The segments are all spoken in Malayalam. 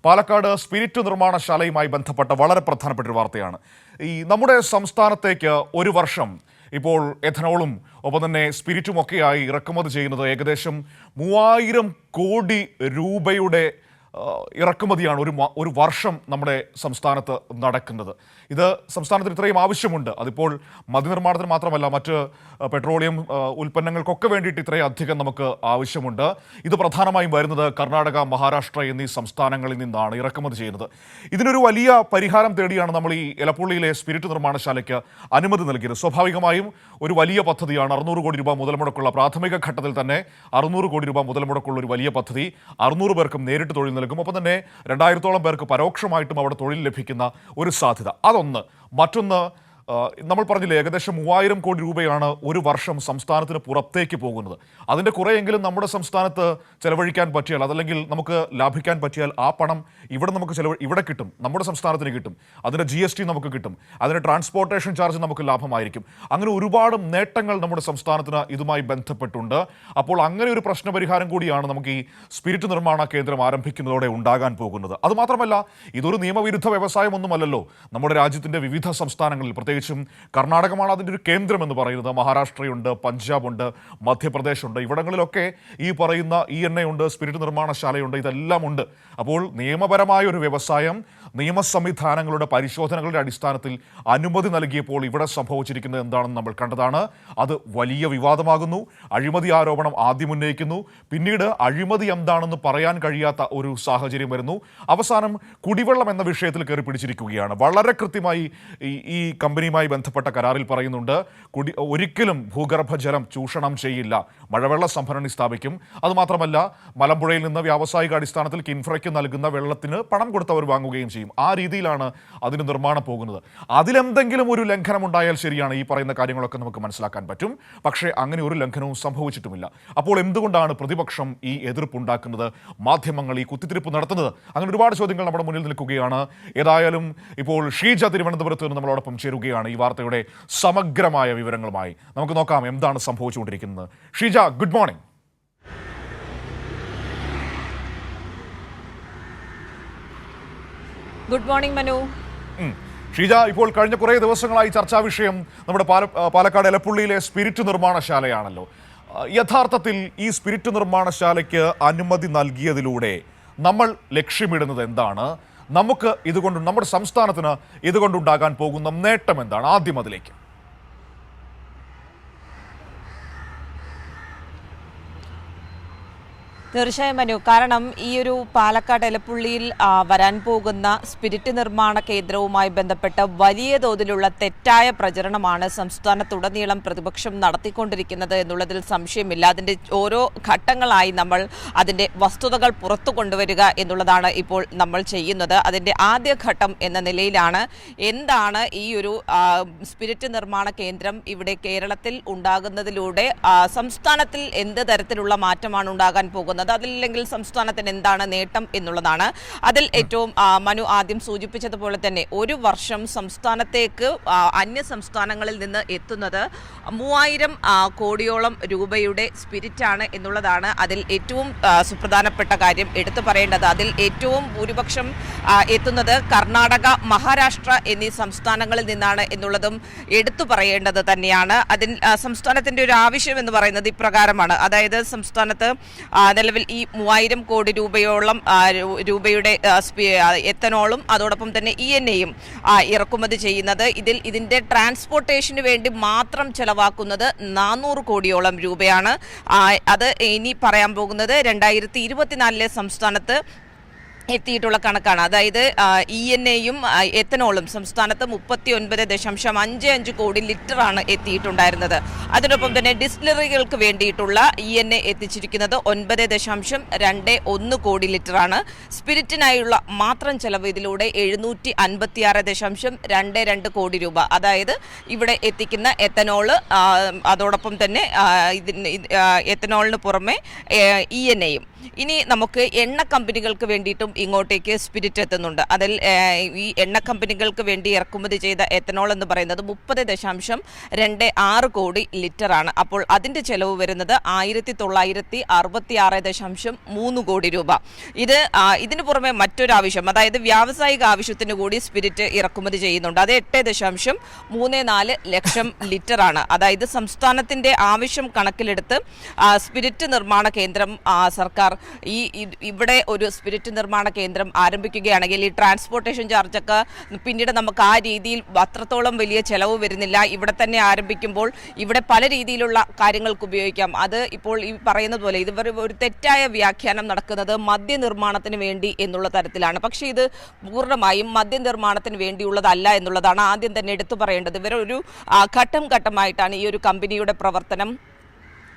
പാലക്കാട് സ്പിരിറ്റ് നിർമ്മാണശാലയുമായി ബന്ധപ്പെട്ട വളരെ പ്രധാനപ്പെട്ട ഒരു വാർത്തയാണ്. നമ്മുടെ സംസ്ഥാനത്തേക്ക് ഒരു വർഷം ഇപ്പോൾ എഥനോളും ഒപ്പം തന്നെ സ്പിരിറ്റുമൊക്കെയായി ഇറക്കുമതി ചെയ്യുന്നത് ഏകദേശം 3000 കോടി രൂപയുടെ ഇറക്കുമതിയാണ് ഒരു വർഷം നമ്മുടെ സംസ്ഥാനത്ത് നടക്കുന്നത്. ഇത് സംസ്ഥാനത്തിന് ഇത്രയും ആവശ്യമുണ്ട്. അതിപ്പോൾ മദ്യനിർമ്മാണത്തിന് മാത്രമല്ല, മറ്റ് പെട്രോളിയം ഉൽപ്പന്നങ്ങൾക്കൊക്കെ വേണ്ടിയിട്ട് ഇത്രയും അധികം നമുക്ക് ആവശ്യമുണ്ട്. ഇത് പ്രധാനമായും വരുന്നത് കർണാടക, മഹാരാഷ്ട്ര എന്നീ സംസ്ഥാനങ്ങളിൽ നിന്നാണ് ഇറക്കുമതി ചെയ്യുന്നത്. ഇതിനൊരു വലിയ പരിഹാരം തേടിയാണ് നമ്മൾ ഈ എലപ്പുള്ളിയിലെ സ്പിരിറ്റ് നിർമ്മാണശാലയ്ക്ക് അനുമതി നൽകിയത്. സ്വാഭാവികമായും ഒരു വലിയ പദ്ധതിയാണ്. 600 കോടി രൂപ മുതൽ മുടക്കുള്ള, പ്രാഥമിക ഘട്ടത്തിൽ തന്നെ 600 കോടി രൂപ മുതൽ മുടക്കുള്ള ഒരു വലിയ പദ്ധതി. 600 പേർക്കും നേരിട്ട് തൊഴിൽ നൽകും. ഒപ്പം തന്നെ 2000-ഓളം പേർക്ക് പരോക്ഷമായിട്ടും അവിടെ തൊഴിൽ ലഭിക്കുന്ന ഒരു സാധ്യത. അതൊന്ന്. മറ്റൊന്ന്, നമ്മൾ പറഞ്ഞില്ലേ, ഏകദേശം 3000 കോടി രൂപയാണ് ഒരു വർഷം സംസ്ഥാനത്തിന് പുറത്തേക്ക് പോകുന്നത്. അതിൻ്റെ കുറേയെങ്കിലും നമ്മുടെ സംസ്ഥാനത്ത് ചെലവഴിക്കാൻ പറ്റിയാൽ, അതല്ലെങ്കിൽ നമുക്ക് ലാഭിക്കാൻ പറ്റിയാൽ, ആ പണം ഇവിടെ കിട്ടും, നമ്മുടെ സംസ്ഥാനത്തിന് കിട്ടും. അതിൻ്റെ GST നമുക്ക് കിട്ടും, അതിൻ്റെ ട്രാൻസ്പോർട്ടേഷൻ ചാർജ് നമുക്ക് ലാഭമായിരിക്കും. അങ്ങനെ ഒരുപാട് നേട്ടങ്ങൾ നമ്മുടെ സംസ്ഥാനത്തിന് ഇതുമായി ബന്ധപ്പെട്ടുണ്ട്. അപ്പോൾ അങ്ങനെ ഒരു പ്രശ്നപരിഹാരം കൂടിയാണ് നമുക്ക് ഈ സ്പിരിറ്റ് നിർമ്മാണ കേന്ദ്രം ആരംഭിക്കുന്നതോടെ ഉണ്ടാകാൻ പോകുന്നത്. അതുമാത്രമല്ല, ഇതൊരു നിയമവിരുദ്ധ വ്യവസായമൊന്നുമല്ലല്ലോ. നമ്മുടെ രാജ്യത്തിൻ്റെ വിവിധ സംസ്ഥാനങ്ങളിൽ, പ്രത്യേകിച്ചും കർണാടകമാണ് അതിൻ്റെ ഒരു കേന്ദ്രം എന്ന് പറയുന്നത്, മഹാരാഷ്ട്രയുണ്ട്, പഞ്ചാബുണ്ട്, മധ്യപ്രദേശുണ്ട്, ഇവിടങ്ങളിലൊക്കെ ഈ പറയുന്ന എണ്ണയുണ്ട്, സ്പിരിറ്റ് നിർമ്മാണശാലയുണ്ട്, ഇതെല്ലാം ഉണ്ട്. അപ്പോൾ നിയമപരമായ ഒരു വ്യവസായം നിയമ സംവിധാനങ്ങളുടെ പരിശോധനകളുടെ അടിസ്ഥാനത്തിൽ അനുമതി നൽകിയപ്പോൾ ഇവിടെ സംഭവിച്ചിരിക്കുന്നത് എന്താണെന്ന് നമ്മൾ കണ്ടതാണ്. അത് വലിയ വിവാദമാകുന്നു. അഴിമതി ആരോപണം ആദ്യം ഉന്നയിക്കുന്നു, പിന്നീട് അഴിമതി എന്താണെന്ന് പറയാൻ കഴിയാത്ത ഒരു സാഹചര്യം വരുന്നു. അവസാനം കുടിവെള്ളം എന്ന വിഷയത്തിൽ കയറി പിടിച്ചിരിക്കുകയാണ്. വളരെ കൃത്യമായി ഈ കമ്പനിയുമായി ബന്ധപ്പെട്ട കരാറിൽ പറയുന്നുണ്ട്, ഒരിക്കലും ഭൂഗർഭജലം ചൂഷണം ചെയ്യില്ല, മഴവെള്ള സംഭരണി സ്ഥാപിക്കും. അതുമാത്രമല്ല, മലമ്പുഴയിൽ നിന്ന് വ്യാവസായിക അടിസ്ഥാനത്തിൽ കിൻഫ്രയ്ക്ക് നൽകുന്ന വെള്ളത്തിന് പണം കൊടുത്തവർ വാങ്ങുകയും ചെയ്യും. ആ രീതിയിലാണ് അതിന് നിർമ്മാണം പോകുന്നത്. അതിലെന്തെങ്കിലും ഒരു ലംഘനം ഉണ്ടായാൽ ശരിയാണ്, ഈ പറയുന്ന കാര്യങ്ങളൊക്കെ നമുക്ക് മനസ്സിലാക്കാൻ പറ്റും. പക്ഷേ അങ്ങനെ ഒരു ലംഘനവും സംഭവിച്ചിട്ടുമില്ല. അപ്പോൾ എന്തുകൊണ്ടാണ് പ്രതിപക്ഷം ഈ എതിർപ്പുണ്ടാക്കുന്നത്, മാധ്യമങ്ങൾ ഈ കുത്തിത്തിരിപ്പ് നടത്തുന്നത്? അങ്ങനെ ഒരുപാട് ചോദ്യങ്ങൾ നമ്മുടെ മുന്നിൽ നിൽക്കുകയാണ്. ഏതായാലും ഇപ്പോൾ ഷീജ തിരുവനന്തപുരത്ത് നിന്ന് നമ്മളോടൊപ്പം ചേരുകയാണ് ഈ വാർത്തയുടെ സമഗ്രമായ വിവരങ്ങളുമായി. നമുക്ക് നോക്കാം എന്താണ് സംഭവിച്ചുകൊണ്ടിരിക്കുന്നത്. Sheeja, good morning. Good morning Manu. Sheeja, ഇപ്പോൾ കഴിഞ്ഞ കുറേ ദിവസങ്ങളായി ചർച്ചാ വിഷയം നമ്മുടെ പാലക്കാട് എലപ്പുള്ളിയിലെ സ്പിരിറ്റ് നിർമ്മാണശാലയാണല്ലോ. യഥാർത്ഥത്തിൽ ഈ സ്പിരിറ്റ് നിർമ്മാണശാലയ്ക്ക് അനുമതി നൽകിയതിലൂടെ നമ്മൾ ലക്ഷ്യമിടുന്നത് എന്താണ്? നമുക്ക് ഇതുകൊണ്ട്, നമ്മുടെ സംസ്ഥാനത്തിന് ഇതുകൊണ്ടുണ്ടാകാൻ പോകുന്ന നേട്ടം എന്താണ്? ആദ്യം അതിലേക്ക്. തീർച്ചയായും മനു, കാരണം ഈ ഒരു പാലക്കാട് എലപ്പുള്ളിയിൽ വരാൻ പോകുന്ന സ്പിരിറ്റ് നിർമ്മാണ കേന്ദ്രവുമായി ബന്ധപ്പെട്ട വലിയ തോതിലുള്ള തെറ്റായ പ്രചരണമാണ് സംസ്ഥാനത്തുടനീളം പ്രതിപക്ഷം നടത്തിക്കൊണ്ടിരിക്കുന്നത് എന്നുള്ളതിൽ സംശയമില്ല. അതിൻ്റെ ഓരോ ഘട്ടങ്ങളായി നമ്മൾ അതിൻ്റെ വസ്തുതകൾ പുറത്തു കൊണ്ടുവരിക എന്നുള്ളതാണ് ഇപ്പോൾ നമ്മൾ ചെയ്യുന്നത്. അതിൻ്റെ ആദ്യഘട്ടം എന്ന നിലയിലാണ് എന്താണ് ഈ ഒരു സ്പിരിറ്റ് നിർമ്മാണ കേന്ദ്രം ഇവിടെ കേരളത്തിൽ ഉണ്ടാകുന്നതിലൂടെ സംസ്ഥാനത്തിൽ എന്ത് തരത്തിലുള്ള മാറ്റമാണ് ഉണ്ടാകാൻ പോകുന്നത്, അതില്ലെങ്കിൽ സംസ്ഥാനത്തിന് എന്താണ് നേട്ടം എന്നുള്ളതാണ്. അതിൽ ഏറ്റവും മനു ആദ്യം സൂചിപ്പിച്ചതുപോലെ തന്നെ ഒരു വർഷം സംസ്ഥാനത്തേക്ക് അന്യ സംസ്ഥാനങ്ങളിൽ നിന്ന് എത്തുന്നത് 3000 കോടിയോളം രൂപയുടെ സ്പിരിറ്റാണ് എന്നുള്ളതാണ് അതിൽ ഏറ്റവും സുപ്രധാനപ്പെട്ട കാര്യം എടുത്തു പറയേണ്ടത്. അതിൽ ഏറ്റവും ഭൂരിപക്ഷം എത്തുന്നത് കർണാടക, മഹാരാഷ്ട്ര എന്നീ സംസ്ഥാനങ്ങളിൽ നിന്നാണ് എന്നുള്ളതും എടുത്തു പറയേണ്ടത് തന്നെയാണ്. അതിൽ സംസ്ഥാനത്തിൻ്റെ ഒരു ആവശ്യം എന്ന് പറയുന്നത് ഇപ്രകാരമാണ്. അതായത് സംസ്ഥാനത്ത് നിലവിൽ ഈ 3000 കോടി രൂപയുടെ എത്തനോളും അതോടൊപ്പം തന്നെ ENAയും ഇറക്കുമതി ചെയ്യുന്നത്. ഇതിന്റെ ട്രാൻസ്പോർട്ടേഷന് വേണ്ടി മാത്രം ചെലവാക്കുന്നത് 400 കോടിയോളം രൂപയാണ്. അത് ഇനി പറയാൻ പോകുന്നത് 2024 സംസ്ഥാനത്ത് എത്തിയിട്ടുള്ള കണക്കാണ്. അതായത് ENAയും എത്തനോളും സംസ്ഥാനത്ത് 39.55 കോടി ലിറ്ററാണ് എത്തിയിട്ടുണ്ടായിരുന്നത്. അതിനൊപ്പം തന്നെ ഡിസ്റ്റിലറികൾക്ക് വേണ്ടിയിട്ടുള്ള ENA എത്തിച്ചിരിക്കുന്നത് 9.21 കോടി ലിറ്ററാണ്. സ്പിരിറ്റിനായുള്ള മാത്രം ചെലവ് ഇതിലൂടെ 756.22 കോടി രൂപ. അതായത് ഇവിടെ എത്തിക്കുന്ന എത്തനോള്, അതോടൊപ്പം തന്നെ എത്തനോളിന് പുറമെ ENAയും ഇനി നമുക്ക് എണ്ണ കമ്പനികൾക്ക് വേണ്ടിയിട്ടും ഇങ്ങോട്ടേക്ക് സ്പിരിറ്റ് എത്തുന്നുണ്ട്. അതിൽ ഈ എണ്ണ കമ്പനികൾക്ക് വേണ്ടി ഇറക്കുമതി ചെയ്ത എത്തനോൾ എന്ന് പറയുന്നത് 30.26 കോടി ലിറ്ററാണ്. അപ്പോൾ അതിൻ്റെ ചെലവ് വരുന്നത് 1966.3 കോടി രൂപ. ഇതിന് പുറമെ മറ്റൊരാവശ്യം, അതായത് വ്യാവസായിക ആവശ്യത്തിന് കൂടി സ്പിരിറ്റ് ഇറക്കുമതി ചെയ്യുന്നുണ്ട്. അത് 8.34 ലക്ഷം ലിറ്ററാണ്. അതായത് സംസ്ഥാനത്തിൻ്റെ ആവശ്യം കണക്കിലെടുത്ത് സ്പിരിറ്റ് നിർമ്മാണ കേന്ദ്രം സർക്കാർ ഇവിടെ ഒരു സ്പിരിറ്റ് നിർമ്മാണ കേന്ദ്രം ആരംഭിക്കുകയാണെങ്കിൽ ഈ ട്രാൻസ്പോർട്ടേഷൻ ചാർജൊക്കെ പിന്നീട് നമുക്ക് ആ രീതിയിൽ അത്രത്തോളം വലിയ ചെലവ് വരുന്നില്ല. ഇവിടെ തന്നെ ആരംഭിക്കുമ്പോൾ ഇവിടെ പല രീതിയിലുള്ള കാര്യങ്ങൾക്ക് ഉപയോഗിക്കാം. അത് ഇപ്പോൾ ഈ പറയുന്നത് പോലെ ഇത് ഒരു തെറ്റായ വ്യാഖ്യാനം നടക്കുന്നത് മദ്യനിർമ്മാണത്തിന് വേണ്ടി എന്നുള്ള തരത്തിലാണ്. പക്ഷേ ഇത് പൂർണ്ണമായും മദ്യനിർമ്മാണത്തിന് വേണ്ടിയുള്ളതല്ല എന്നുള്ളതാണ് ആദ്യം തന്നെ എടുത്തു പറയേണ്ടത്. ഇവരൊരു ഘട്ടം ഘട്ടമായിട്ടാണ് ഈ ഒരു കമ്പനിയുടെ പ്രവർത്തനം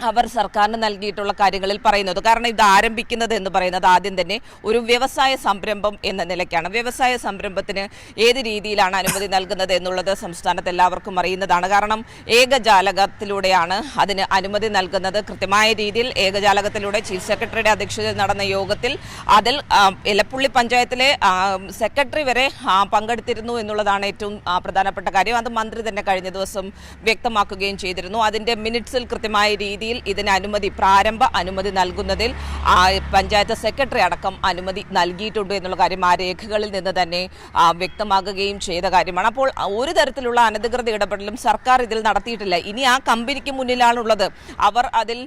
അവർ സർക്കാരിന് നൽകിയിട്ടുള്ള കാര്യങ്ങളിൽ പറയുന്നത്. കാരണം ഇത് ആരംഭിക്കുന്നത് എന്ന് പറയുന്നത് ആദ്യം തന്നെ ഒരു വ്യവസായ സംരംഭം എന്ന നിലയ്ക്കാണ്. വ്യവസായ സംരംഭത്തിന് ഏത് രീതിയിലാണ് അനുമതി നൽകുന്നത് എന്നുള്ളത് സംസ്ഥാനത്ത് എല്ലാവർക്കും അറിയുന്നതാണ്. കാരണം ഏകജാലകത്തിലൂടെയാണ് അതിന് അനുമതി നൽകുന്നത്. കൃത്യമായ രീതിയിൽ ഏകജാലകത്തിലൂടെ ചീഫ് സെക്രട്ടറിയുടെ അധ്യക്ഷതയിൽ നടന്ന യോഗത്തിൽ അതിൽ എലപ്പുള്ളി പഞ്ചായത്തിലെ സെക്രട്ടറി വരെ പങ്കെടുത്തിരുന്നു എന്നുള്ളതാണ് ഏറ്റവും പ്രധാനപ്പെട്ട കാര്യം. അത് മന്ത്രി തന്നെ കഴിഞ്ഞ ദിവസം വ്യക്തമാക്കുകയും ചെയ്തിരുന്നു. അതിൻ്റെ മിനിറ്റ്സിൽ കൃത്യമായ രീതിയിൽ ഇതിന് പ്രാരംഭ അനുമതി നൽകുന്നതിൽ പഞ്ചായത്ത് സെക്രട്ടറി അടക്കം അനുമതി നൽകിയിട്ടുണ്ട് എന്നുള്ള കാര്യം ആ രേഖകളിൽ നിന്ന് തന്നെ വ്യക്തമാകുകയും ചെയ്ത കാര്യമാണ്. അപ്പോൾ ഒരു തരത്തിലുള്ള അനധികൃത ഇടപെടലും സർക്കാർ ഇതിൽ നടത്തിയിട്ടില്ല. ഇനി ആ കമ്പനിക്ക് മുന്നിലാണുള്ളത്. അവർ അതിൽ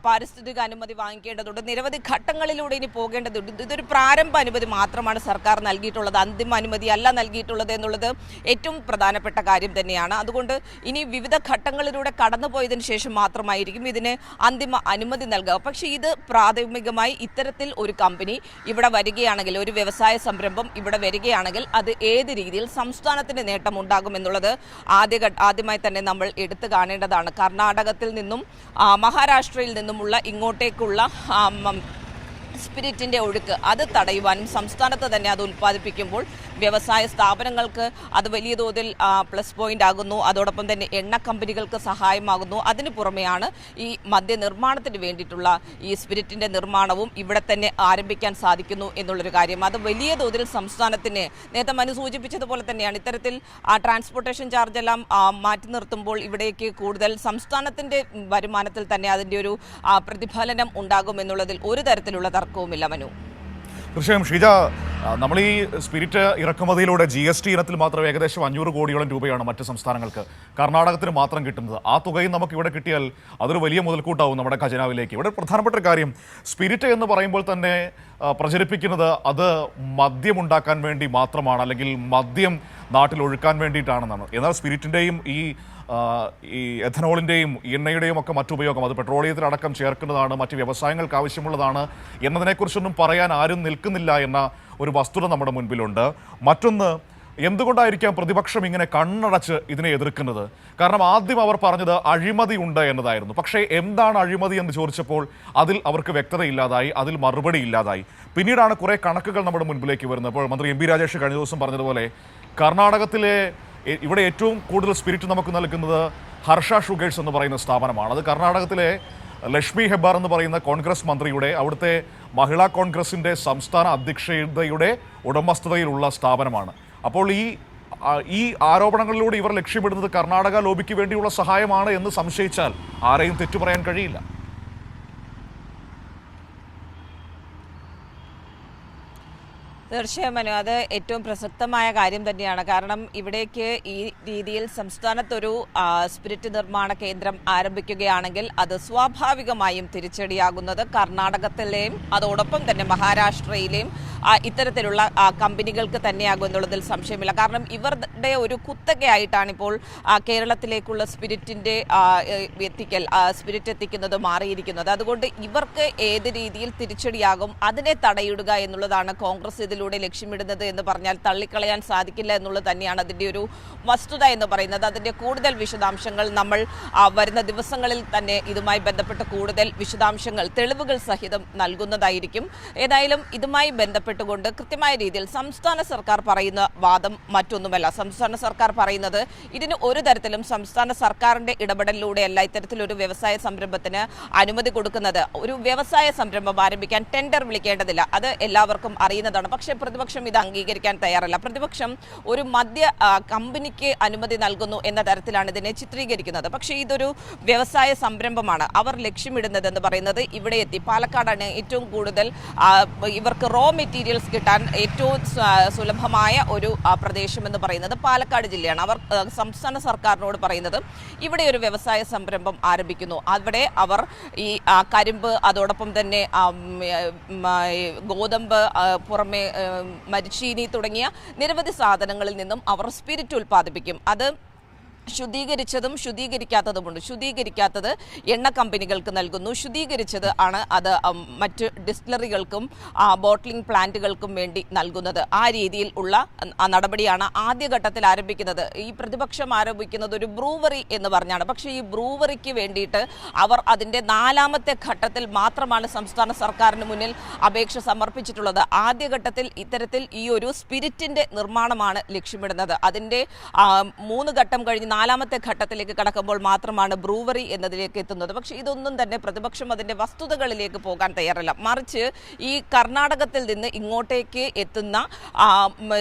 പാരിസ്ഥിതിക അനുമതി വാങ്ങിക്കേണ്ടതുണ്ട്. നിരവധി ഘട്ടങ്ങളിലൂടെ ഇനി പോകേണ്ടതുണ്ട്. ഇതൊരു പ്രാരംഭ അനുമതി മാത്രമാണ് സർക്കാർ നൽകിയിട്ടുള്ളത്. അന്തിമ അനുമതി അല്ല നൽകിയിട്ടുള്ളത് എന്നുള്ളത് ഏറ്റവും പ്രധാനപ്പെട്ട കാര്യം തന്നെയാണ്. അതുകൊണ്ട് ഇനി വിവിധ ഘട്ടങ്ങളിലൂടെ കടന്നുപോയതിനു ശേഷം മാത്രമായിരിക്കും ഇതിന് അന്തിമ അനുമതി നൽകുക. പക്ഷേ ഇത് പ്രാഥമികമായി ഇത്തരത്തിൽ ഒരു കമ്പനി ഇവിടെ വരികയാണെങ്കിൽ, ഒരു വ്യവസായ സംരംഭം ഇവിടെ വരികയാണെങ്കിൽ അത് ഏത് രീതിയിൽ സംസ്ഥാനത്തിന് നേട്ടമുണ്ടാകും എന്നുള്ളത് ആദ്യമായി തന്നെ നമ്മൾ എടുത്തു കാണേണ്ടതാണ്. കർണാടകത്തിൽ നിന്നും മഹാരാഷ്ട്രയിൽ നിന്നുമുള്ള ഇങ്ങോട്ടേക്കുള്ള സ്പിരിറ്റിൻ്റെ ഒഴുക്ക് അത് തടയുവാനും സംസ്ഥാനത്ത് തന്നെ അത് ഉൽപ്പാദിപ്പിക്കുമ്പോൾ വ്യവസായ സ്ഥാപനങ്ങൾക്ക് അത് വലിയ തോതിൽ പ്ലസ് പോയിന്റ് ആകുന്നു. അതോടൊപ്പം തന്നെ എണ്ണ കമ്പനികൾക്ക് സഹായമാകുന്നു. അതിന് പുറമെയാണ് ഈ മദ്യനിർമ്മാണത്തിന് വേണ്ടിയിട്ടുള്ള ഈ സ്പിരിറ്റിൻ്റെ നിർമ്മാണവും ഇവിടെ തന്നെ ആരംഭിക്കാൻ സാധിക്കുന്നു എന്നുള്ളൊരു കാര്യം. അത് വലിയ തോതിൽ സംസ്ഥാനത്തിന് നേരത്തെ മനു സൂചിപ്പിച്ചതുപോലെ തന്നെയാണ്. ഇത്തരത്തിൽ ട്രാൻസ്പോർട്ടേഷൻ ചാർജ് എല്ലാം മാറ്റി നിർത്തുമ്പോൾ ഇവിടേക്ക് കൂടുതൽ സംസ്ഥാനത്തിൻ്റെ വരുമാനത്തിൽ തന്നെ അതിൻ്റെ ഒരു പ്രതിഫലനം ഉണ്ടാകുമെന്നുള്ളതിൽ ഒരു തരത്തിലുള്ള തർക്കവുമില്ല. മനു, തീർച്ചയായും ഷീജ, നമ്മൾ ഈ സ്പിരിറ്റ് ഇറക്കുമതിയിലൂടെ GST ഇനത്തിൽ മാത്രം ഏകദേശം 500 കോടിയോളം രൂപയാണ് മറ്റ് സംസ്ഥാനങ്ങൾക്ക്, കർണാടകത്തിന് മാത്രം കിട്ടുന്നത്. ആ തുകയും നമുക്ക് ഇവിടെ കിട്ടിയാൽ അതൊരു വലിയ മുതൽക്കൂട്ടാവും നമ്മുടെ ഖജനാവിലേക്ക്. ഇവിടെ പ്രധാനപ്പെട്ട ഒരു കാര്യം, സ്പിരിറ്റ് എന്ന് പറയുമ്പോൾ തന്നെ പ്രചരിപ്പിക്കുന്നത് അത് മദ്യമുണ്ടാക്കാൻ വേണ്ടി മാത്രമാണ്, അല്ലെങ്കിൽ മദ്യം നാട്ടിൽ ഒഴുക്കാൻ വേണ്ടിയിട്ടാണെന്നാണ്. എന്നാൽ സ്പിരിറ്റിൻ്റെയും ഈ എഥനോളിൻ്റെയും എണ്ണയുടെയും ഒക്കെ മറ്റുപയോഗം അത് പെട്രോളിയത്തിലടക്കം ചേർക്കുന്നതാണ്, മറ്റ് വ്യവസായങ്ങൾക്ക് ആവശ്യമുള്ളതാണ് എന്നതിനെക്കുറിച്ചൊന്നും പറയാൻ ആരും നിൽക്കുന്നില്ല എന്ന ഒരു വസ്തുത നമ്മുടെ മുൻപിലുണ്ട്. മറ്റൊന്ന്, എന്തുകൊണ്ടായിരിക്കാം പ്രതിപക്ഷം ഇങ്ങനെ കണ്ണടച്ച് ഇതിനെ എതിർക്കുന്നത്? കാരണം ആദ്യം അവർ പറഞ്ഞത് അഴിമതി ഉണ്ട് എന്നതായിരുന്നു. പക്ഷേ എന്താണ് അഴിമതി എന്ന് ചോദിച്ചപ്പോൾ അതിൽ അവർക്ക് വ്യക്തതയില്ലാതായി, അതിൽ മറുപടി ഇല്ലാതായി. പിന്നീടാണ് കുറേ കണക്കുകൾ നമ്മുടെ മുൻപിലേക്ക് വരുന്നത്. ഇപ്പോൾ മന്ത്രി MB രാജേഷ് കഴിഞ്ഞ ദിവസം പറഞ്ഞതുപോലെ കർണാടകത്തിലെ ഇവിടെ ഏറ്റവും കൂടുതൽ സ്പിരിറ്റ് നമുക്ക് നൽകുന്നത് ഹർഷ ഷുഗേഴ്സ് എന്ന് പറയുന്ന സ്ഥാപനമാണ്. അത് കർണാടകത്തിലെ ലക്ഷ്മി ഹെബ്ബാർ എന്ന് പറയുന്ന കോൺഗ്രസ് മന്ത്രിയുടെ, അവിടുത്തെ മഹിളാ കോൺഗ്രസിൻ്റെ സംസ്ഥാന അധ്യക്ഷതയുടെ ഉടമസ്ഥതയിലുള്ള സ്ഥാപനമാണ്. അപ്പോൾ ഈ ആരോപണങ്ങളിലൂടെ ഇവർ ലക്ഷ്യമിടുന്നത് കർണാടക ലോബിക്ക് വേണ്ടിയുള്ള സഹായമാണ് എന്ന് സംശയിച്ചാൽ ആരെയും തെറ്റു പറയാൻ കഴിയില്ല. തീർച്ചയായും മനു, അത് ഏറ്റവും പ്രസക്തമായ കാര്യം തന്നെയാണ്. കാരണം ഇവിടേക്ക് ഈ രീതിയിൽ സംസ്ഥാനത്തൊരു സ്പിരിറ്റ് നിർമ്മാണ കേന്ദ്രം ആരംഭിക്കുകയാണെങ്കിൽ അത് സ്വാഭാവികമായും തിരിച്ചടിയാകുന്നത് കർണാടകത്തിലെയും അതോടൊപ്പം തന്നെ മഹാരാഷ്ട്രയിലെയും ഇത്തരത്തിലുള്ള കമ്പനികൾക്ക് തന്നെയാകും എന്നുള്ളതിൽ സംശയമില്ല. കാരണം ഇവരുടെ ഒരു കുത്തകയായിട്ടാണ് ഇപ്പോൾ കേരളത്തിലേക്കുള്ള സ്പിരിറ്റിൻ്റെ സ്പിരിറ്റ് എത്തിക്കുന്നത് മാറിയിരിക്കുന്നത്. അതുകൊണ്ട് ഇവർക്ക് ഏത് രീതിയിൽ തിരിച്ചടിയാകും അതിനെ തടയിടുക എന്നുള്ളതാണ് കോൺഗ്രസ് ഇതിൽ ഇതിലൂടെ ലക്ഷ്യമിടുന്നത് എന്ന് പറഞ്ഞാൽ തള്ളിക്കളയാൻ സാധിക്കില്ല എന്നുള്ളത് തന്നെയാണ് അതിൻ്റെ ഒരു വസ്തുത എന്ന് പറയുന്നത്. അതിൻ്റെ കൂടുതൽ വിശദാംശങ്ങൾ നമ്മൾ വരുന്ന ദിവസങ്ങളിൽ തന്നെ ഇതുമായി ബന്ധപ്പെട്ട് കൂടുതൽ വിശദാംശങ്ങൾ തെളിവുകൾ സഹിതം നൽകുന്നതായിരിക്കും. ഏതായാലും ഇതുമായി ബന്ധപ്പെട്ടുകൊണ്ട് കൃത്യമായ രീതിയിൽ സംസ്ഥാന സർക്കാർ പറയുന്ന വാദം മറ്റൊന്നുമല്ല. സംസ്ഥാന സർക്കാർ പറയുന്നത് ഇതിന് ഒരു തരത്തിലും സംസ്ഥാന സർക്കാരിന്റെ ഇടപെടലിലൂടെയല്ല ഇത്തരത്തിലൊരു വ്യവസായ സംരംഭത്തിന് അനുമതി കൊടുക്കുന്നത്. ഒരു വ്യവസായ സംരംഭം ആരംഭിക്കാൻ ടെൻഡർ വിളിക്കേണ്ടതില്ല, അത് എല്ലാവർക്കും അറിയുന്നതാണ്. പക്ഷേ പ്രതിപക്ഷം ഇത് അംഗീകരിക്കാൻ തയ്യാറല്ല. പ്രതിപക്ഷം ഒരു മദ്യ കമ്പനിക്ക് അനുമതി നൽകുന്നു എന്ന തരത്തിലാണ് ഇതിനെ ചിത്രീകരിക്കുന്നത്. പക്ഷേ ഇതൊരു വ്യവസായ സംരംഭമാണ്. അവർ ലക്ഷ്യമിടുന്നതെന്ന് പറയുന്നത് ഇവിടെ എത്തി പാലക്കാടാണ് ഏറ്റവും കൂടുതൽ ഇവർക്ക് റോ മെറ്റീരിയൽസ് കിട്ടാൻ ഏറ്റവും സുലഭമായ ഒരു പ്രദേശം എന്ന് പറയുന്നത് പാലക്കാട് ജില്ലയാണ്. അവർ സംസ്ഥാന സർക്കാരിനോട് പറയുന്നത് ഇവിടെ ഒരു വ്യവസായ സംരംഭം ആരംഭിക്കുന്നു. അവിടെ അവർ ഈ കരിമ്പ്, അതോടൊപ്പം തന്നെ ഗോതമ്പ്, പുറമെ മരിച്ചീനി തുടങ്ങിയ നിരവധി സാധനങ്ങളിൽ നിന്നും അവർ സ്പിരിറ്റ് ഉൽപ്പാദിപ്പിക്കും. അത് ശുദ്ധീകരിച്ചതും ശുദ്ധീകരിക്കാത്തതുമുണ്ട്. ശുദ്ധീകരിക്കാത്തത് എണ്ണ കമ്പനികൾക്ക് നൽകുന്നു, ശുദ്ധീകരിച്ചത് ആണ് അത് മറ്റ് ഡിസ്റ്റിലറികൾക്കും ബോട്ട്ലിംഗ് പ്ലാന്റുകൾക്കും വേണ്ടി നൽകുന്നത്. ആ രീതിയിൽ ഉള്ള നടപടിയാണ് ആദ്യഘട്ടത്തിൽ ആരംഭിക്കുന്നത്. ഈ പ്രതിപക്ഷം ആരോപിക്കുന്നത് ഒരു ബ്രൂവറി എന്ന് പറഞ്ഞാണ്. പക്ഷേ ഈ ബ്രൂവറിക്ക് വേണ്ടിയിട്ട് അവർ അതിൻ്റെ 4ാമത്തെ ഘട്ടത്തിൽ മാത്രമാണ് സംസ്ഥാന സർക്കാരിന് മുന്നിൽ അപേക്ഷ സമർപ്പിച്ചിട്ടുള്ളത്. ആദ്യഘട്ടത്തിൽ ഇത്തരത്തിൽ ഈ ഒരു സ്പിരിറ്റിൻ്റെ നിർമ്മാണമാണ് ലക്ഷ്യമിടുന്നത്. അതിൻ്റെ 3 ഘട്ടം കഴിഞ്ഞ് 4ാമത്തെ ഘട്ടത്തിലേക്ക് കടക്കുമ്പോൾ മാത്രമാണ് ബ്രൂവറി എന്നതിലേക്ക് എത്തുന്നത്. പക്ഷേ ഇതൊന്നും തന്നെ പ്രതിപക്ഷം അതിൻ്റെ വസ്തുതകളിലേക്ക് പോകാൻ തയ്യാറല്ല. മറിച്ച് ഈ കർണാടകത്തിൽ നിന്ന് ഇങ്ങോട്ടേക്ക് എത്തുന്ന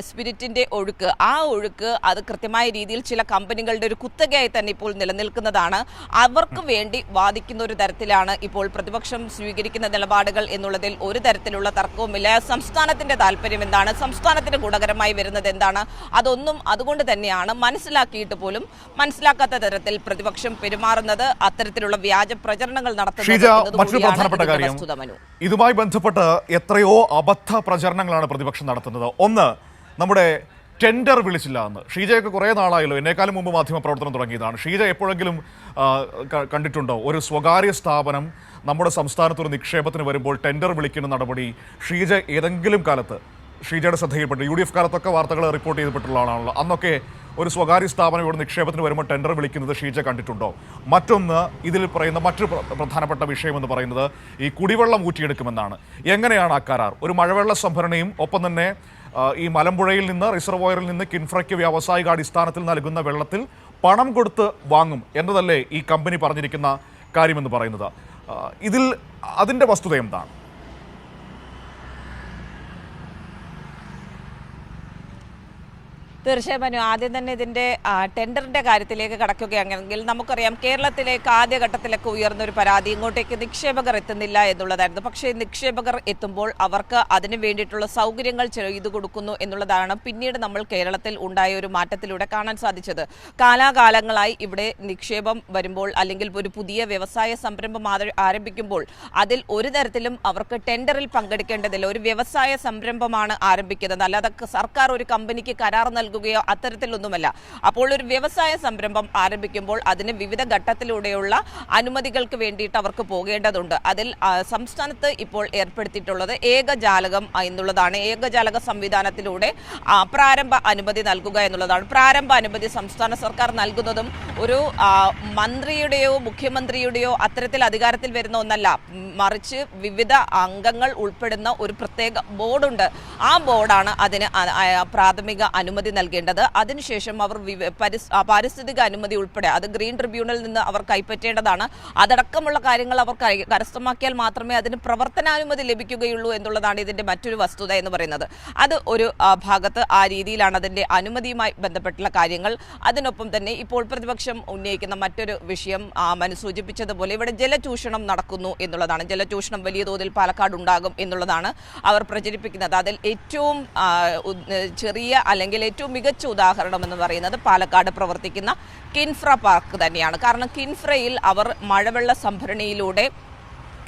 സ്പിരിറ്റിൻ്റെ ഒഴുക്ക്, ആ ഒഴുക്ക് അത് കൃത്യമായ രീതിയിൽ ചില കമ്പനികളുടെ ഒരു കുത്തകയായി തന്നെ ഇപ്പോൾ നിലനിൽക്കുന്നതാണ്. അവർക്ക് വേണ്ടി വാദിക്കുന്ന ഒരു തരത്തിലാണ് ഇപ്പോൾ പ്രതിപക്ഷം സ്വീകരിക്കുന്ന നിലപാടുകൾ എന്നുള്ളതിൽ ഒരു തരത്തിലുള്ള തർക്കവുമില്ല. സംസ്ഥാനത്തിൻ്റെ താല്പര്യം എന്താണ്, സംസ്ഥാനത്തിന് ഗുണകരമായി വരുന്നത് എന്താണ്, അതൊന്നും അതുകൊണ്ട് തന്നെയാണ് മനസ്സിലാക്കിയിട്ട് പോലും മനസ്സിലാക്കാത്ത തരത്തിൽ പ്രതിപക്ഷം പെരുമാറുന്നത്, അത്തരത്തിലുള്ള വ്യാജ പ്രചരണങ്ങൾ മറ്റൊരു പ്രധാനപ്പെട്ട കാര്യം, ഇതുമായി ബന്ധപ്പെട്ട് എത്രയോ അബദ്ധ പ്രചരണങ്ങളാണ് പ്രതിപക്ഷം നടത്തുന്നത്. ഒന്ന്, നമ്മുടെ ടെൻഡർ വിളിച്ചില്ല എന്ന്. ഷീജയൊക്കെ കുറേ നാളായല്ലോ, എന്നേക്കാളും മുമ്പ് മാധ്യമ പ്രവർത്തനം തുടങ്ങിയതാണ്. ഷീജ എപ്പോഴെങ്കിലും കണ്ടിട്ടുണ്ടോ ഒരു സ്വകാര്യ സ്ഥാപനം നമ്മുടെ സംസ്ഥാനത്തൊരു നിക്ഷേപത്തിന് വരുമ്പോൾ ടെൻഡർ വിളിക്കുന്ന നടപടി? ഷീജ ഏതെങ്കിലും കാലത്ത് ഷീജയുടെ ശ്രദ്ധയിൽപ്പെട്ടു? UDF കാലത്തൊക്കെ വാർത്തകൾ റിപ്പോർട്ട് ചെയ്തിട്ടുള്ള ആളാണല്ലോ. അന്നൊക്കെ ഒരു സ്വകാര്യ സ്ഥാപനം ഇവിടെ നിക്ഷേപത്തിന് വരുമ്പോൾ ടെൻഡർ വിളിക്കുന്നത് ഷീജ കണ്ടിട്ടുണ്ടോ? മറ്റൊന്ന്, ഇതിൽ പറയുന്ന മറ്റൊരു പ്രധാനപ്പെട്ട വിഷയം എന്ന് പറയുന്നത് ഈ കുടിവെള്ളം ഊറ്റിയെടുക്കുമെന്നാണ്. എങ്ങനെയാണ് ആ കരാർ? ഒരു മഴവെള്ള സംഭരണിയും ഒപ്പം തന്നെ ഈ മലമ്പുഴയിൽ നിന്ന്, റിസർവോയറിൽ നിന്ന് കിൻഫ്രയ്ക്ക് വ്യാവസായിക അടിസ്ഥാനത്തിൽ നൽകുന്ന വെള്ളത്തിൽ പണം കൊടുത്ത് വാങ്ങും എന്നതല്ലേ ഈ കമ്പനി പറഞ്ഞിരിക്കുന്ന കാര്യമെന്ന് പറയുന്നത്? ഇതിൽ അതിൻ്റെ വസ്തുത എന്താണ്? തീർച്ചയായും ആദ്യം തന്നെ ഇതിൻ്റെ ടെൻഡറിൻ്റെ കാര്യത്തിലേക്ക് കടക്കുകയാണെങ്കിൽ നമുക്കറിയാം, കേരളത്തിലേക്ക് ആദ്യഘട്ടത്തിലൊക്കെ ഉയർന്നൊരു പരാതി ഇങ്ങോട്ടേക്ക് നിക്ഷേപകർ എത്തുന്നില്ല എന്നുള്ളതായിരുന്നു. പക്ഷേ നിക്ഷേപകർ എത്തുമ്പോൾ അവർക്ക് അതിന് വേണ്ടിയിട്ടുള്ള സൗകര്യങ്ങൾ ചെയ്തു കൊടുക്കുന്നു എന്നുള്ളതാണ് പിന്നീട് നമ്മൾ കേരളത്തിൽ ഉണ്ടായ ഒരു മാറ്റത്തിലൂടെ കാണാൻ സാധിച്ചത്. കാലാകാലങ്ങളായി ഇവിടെ നിക്ഷേപം വരുമ്പോൾ അല്ലെങ്കിൽ ഒരു പുതിയ വ്യവസായ സംരംഭം ആരംഭിക്കുമ്പോൾ അതിൽ ഒരു തരത്തിലും അവർക്ക് ടെൻഡറിൽ പങ്കെടുക്കേണ്ടതില്ല. ഒരു വ്യവസായ സംരംഭമാണ് ആരംഭിക്കുന്നത്, അല്ലാതെ സർക്കാർ ഒരു കമ്പനിക്ക് കരാർ നൽകുകയോ അത്തരത്തിലൊന്നുമല്ല. അപ്പോൾ ഒരു വ്യവസായ സംരംഭം ആരംഭിക്കുമ്പോൾ അതിന് വിവിധ ഘട്ടത്തിലൂടെയുള്ള അനുമതികൾക്ക് വേണ്ടിയിട്ട് അവർക്ക് പോകേണ്ടതുണ്ട്. അതിൽ സംസ്ഥാനത്ത് ഇപ്പോൾ ഏർപ്പെടുത്തിയിട്ടുള്ളത് ഏകജാലകം എന്നുള്ളതാണ്. ഏകജാലക സംവിധാനത്തിലൂടെ പ്രാരംഭ അനുമതി നൽകുക എന്നുള്ളതാണ്. പ്രാരംഭ അനുമതി സംസ്ഥാന സർക്കാർ നൽകുന്നതും ഒരു മന്ത്രിയുടെയോ മുഖ്യമന്ത്രിയുടെയോ അത്തരത്തിൽ അധികാരത്തിൽ വരുന്ന ഒന്നല്ല, മറിച്ച് വിവിധ അംഗങ്ങൾ ഉൾപ്പെടുന്ന ഒരു പ്രത്യേക ബോർഡുണ്ട്. ആ ബോർഡാണ് അതിന് പ്രാഥമിക അനുമതി നൽകേണ്ടത്. അതിനുശേഷം അവർ പാരിസ്ഥിതിക അനുമതി ഉൾപ്പെടെ അത് ഗ്രീൻ ട്രിബ്യൂണലിൽ നിന്ന് അവർ കൈപ്പറ്റേണ്ടതാണ്. അതടക്കമുള്ള കാര്യങ്ങൾ അവർ കരസ്ഥമാക്കിയാൽ മാത്രമേ അതിന് പ്രവർത്തനാനുമതി ലഭിക്കുകയുള്ളൂ എന്നുള്ളതാണ് ഇതിൻ്റെ മറ്റൊരു വസ്തുത എന്ന് പറയുന്നത്. അത് ഒരു ഭാഗത്ത് ആ രീതിയിലാണ് അതിൻ്റെ അനുമതിയുമായി ബന്ധപ്പെട്ടുള്ള കാര്യങ്ങൾ. അതിനൊപ്പം തന്നെ ഇപ്പോൾ പ്രതിപക്ഷം ഉന്നയിക്കുന്ന മറ്റൊരു വിഷയം മനു സൂചിപ്പിച്ചതുപോലെ ഇവിടെ ജലചൂഷണം നടക്കുന്നു എന്നുള്ളതാണ്. ജലചൂഷണം വലിയ തോതിൽ പാലക്കാട് ഉണ്ടാകും എന്നുള്ളതാണ് അവർ പ്രചരിപ്പിക്കുന്നത്. അതിൽ ഏറ്റവും ചെറിയ അല്ലെങ്കിൽ ഏറ്റവും മികച്ച ഉദാഹരണം എന്ന് പറയുന്നത് പാലക്കാട് പ്രവർത്തിക്കുന്ന കിൻഫ്ര പാർക്ക് തന്നെയാണ്. കാരണം കിൻഫ്രയിൽ അവർ മഴവെള്ള സംഭരണിയിലൂടെ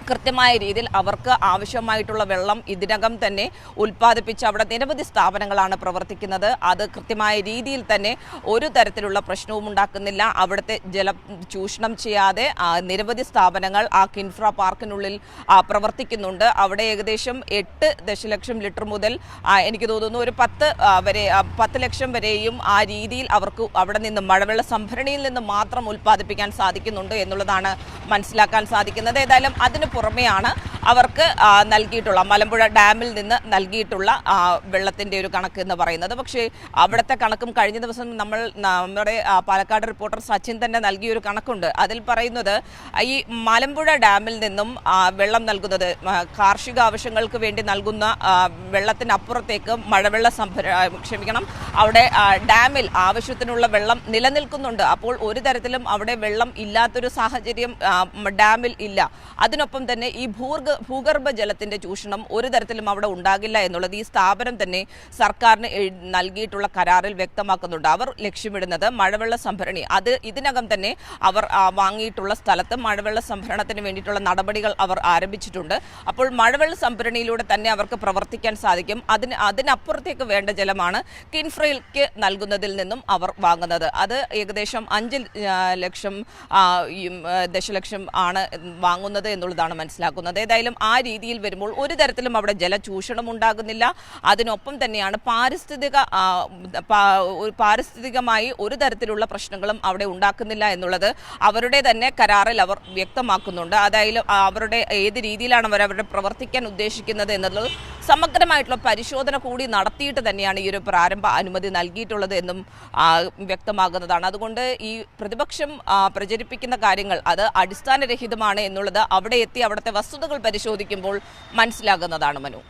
കൃത്യമായ രീതിയിൽ അവർക്ക് ആവശ്യമായിട്ടുള്ള വെള്ളം ഇതിനകം തന്നെ ഉൽപ്പാദിപ്പിച്ച് അവിടെ നിരവധി സ്ഥാപനങ്ങളാണ് പ്രവർത്തിക്കുന്നത്. അത് കൃത്യമായ രീതിയിൽ തന്നെ ഒരു തരത്തിലുള്ള പ്രശ്നവും ഉണ്ടാക്കുന്നില്ല. അവിടുത്തെ ജലം ചൂഷണം ചെയ്യാതെ നിരവധി സ്ഥാപനങ്ങൾ ആ കിൻഫ്ര പാർക്കിനുള്ളിൽ പ്രവർത്തിക്കുന്നുണ്ട്. അവിടെ ഏകദേശം 8 ദശലക്ഷം ലിറ്റർ മുതൽ എനിക്ക് തോന്നുന്നു ഒരു 10 ലക്ഷം വരെയും ആ രീതിയിൽ അവർക്ക് അവിടെ നിന്ന് മഴവെള്ള സംഭരണിയിൽ നിന്ന് മാത്രം ഉൽപ്പാദിപ്പിക്കാൻ സാധിക്കുന്നുണ്ട് എന്നുള്ളതാണ് മനസ്സിലാക്കാൻ സാധിക്കുന്നത്. ഏതായാലും അതിന് പുറമെയാണ് അവർക്ക് നൽകിയിട്ടുള്ള മലമ്പുഴ ഡാമിൽ നിന്ന് നൽകിയിട്ടുള്ള വെള്ളത്തിൻ്റെ ഒരു കണക്ക് എന്ന് പറയുന്നത്. പക്ഷേ അവിടുത്തെ കണക്കും കഴിഞ്ഞ ദിവസം നമ്മുടെ പാലക്കാട് റിപ്പോർട്ടർ സച്ചിൻ തന്നെ നൽകിയൊരു കണക്കുണ്ട്. അതിൽ പറയുന്നത് ഈ മലമ്പുഴ ഡാമിൽ നിന്നും വെള്ളം നൽകുന്നത് കാർഷിക ആവശ്യങ്ങൾക്ക് വേണ്ടി നൽകുന്ന വെള്ളത്തിനപ്പുറത്തേക്ക് മഴവെള്ള അവിടെ ഡാമിൽ ആവശ്യത്തിനുള്ള വെള്ളം നിലനിൽക്കുന്നുണ്ട്. അപ്പോൾ ഒരു തരത്തിലും അവിടെ വെള്ളം ഇല്ലാത്തൊരു സാഹചര്യം ഡാമിൽ ഇല്ല. അതിനൊപ്പം തന്നെ ഈ ഭൂഗർഭ ജലത്തിന്റെ ചൂഷണം ഒരു തരത്തിലും അവിടെ ഉണ്ടാകില്ല എന്നുള്ളത് ഈ സ്ഥാപനം തന്നെ സർക്കാരിന് നൽകിയിട്ടുള്ള കരാറിൽ വ്യക്തമാക്കുന്നുണ്ട്. അവർ ലക്ഷ്യമിടുന്നത് മഴവെള്ള സംഭരണി, അത് ഇതിനകം തന്നെ അവർ വാങ്ങിയിട്ടുള്ള സ്ഥലത്ത് മഴവെള്ള സംഭരണത്തിന് വേണ്ടിയിട്ടുള്ള നടപടികൾ അവർ ആരംഭിച്ചിട്ടുണ്ട്. അപ്പോൾ മഴവെള്ള സംഭരണിയിലൂടെ തന്നെ അവർക്ക് പ്രവർത്തിക്കാൻ സാധിക്കും. അതിനപ്പുറത്തേക്ക് വേണ്ട ജലമാണ് കിൻഫ്രയിലേക്ക് നൽകുന്നതിൽ നിന്നും അവർ വാങ്ങുന്നത്. അത് ഏകദേശം 5 ദശലക്ഷം ആണ് വാങ്ങുന്നത് എന്നുള്ളതാണ് മനസ്സിലാക്കുന്നത്. ഏതായാലും ആ രീതിയിൽ വരുമ്പോൾ ഒരു തരത്തിലും അവിടെ ജലചൂഷണം ഉണ്ടാകുന്നില്ല. അതിനൊപ്പം തന്നെയാണ് പാരിസ്ഥിതികമായി ഒരു തരത്തിലുള്ള പ്രശ്നങ്ങളും അവിടെ ഉണ്ടാക്കുന്നില്ല എന്നുള്ളത് അവരുടെ തന്നെ കരാറിൽ അവർ വ്യക്തമാക്കുന്നുണ്ട്. അതായത് അവരുടെ ഏത് രീതിയിലാണ് അവരവരുടെ പ്രവർത്തിക്കാൻ ഉദ്ദേശിക്കുന്നത് എന്നുള്ളത് സമഗ്രമായിട്ടുള്ള പരിശോധന കൂടി നടത്തിയിട്ട് തന്നെയാണ് ഈ ഒരു പ്രാരംഭ അനുമതി നൽകിയിട്ടുള്ളത് എന്നും വ്യക്തമാകുന്നതാണ്. അതുകൊണ്ട് ഈ പ്രതിപക്ഷം പ്രചരിപ്പിക്കുന്ന കാര്യങ്ങൾ അത് അടിസ്ഥാനരഹിതമാണ് എന്നുള്ളത് അവിടെ എത്തി അവിടുത്തെ വസ്തുതകൾ പരിശോധിക്കുമ്പോൾ മനസ്സിലാകുന്നതാണ്. മനു.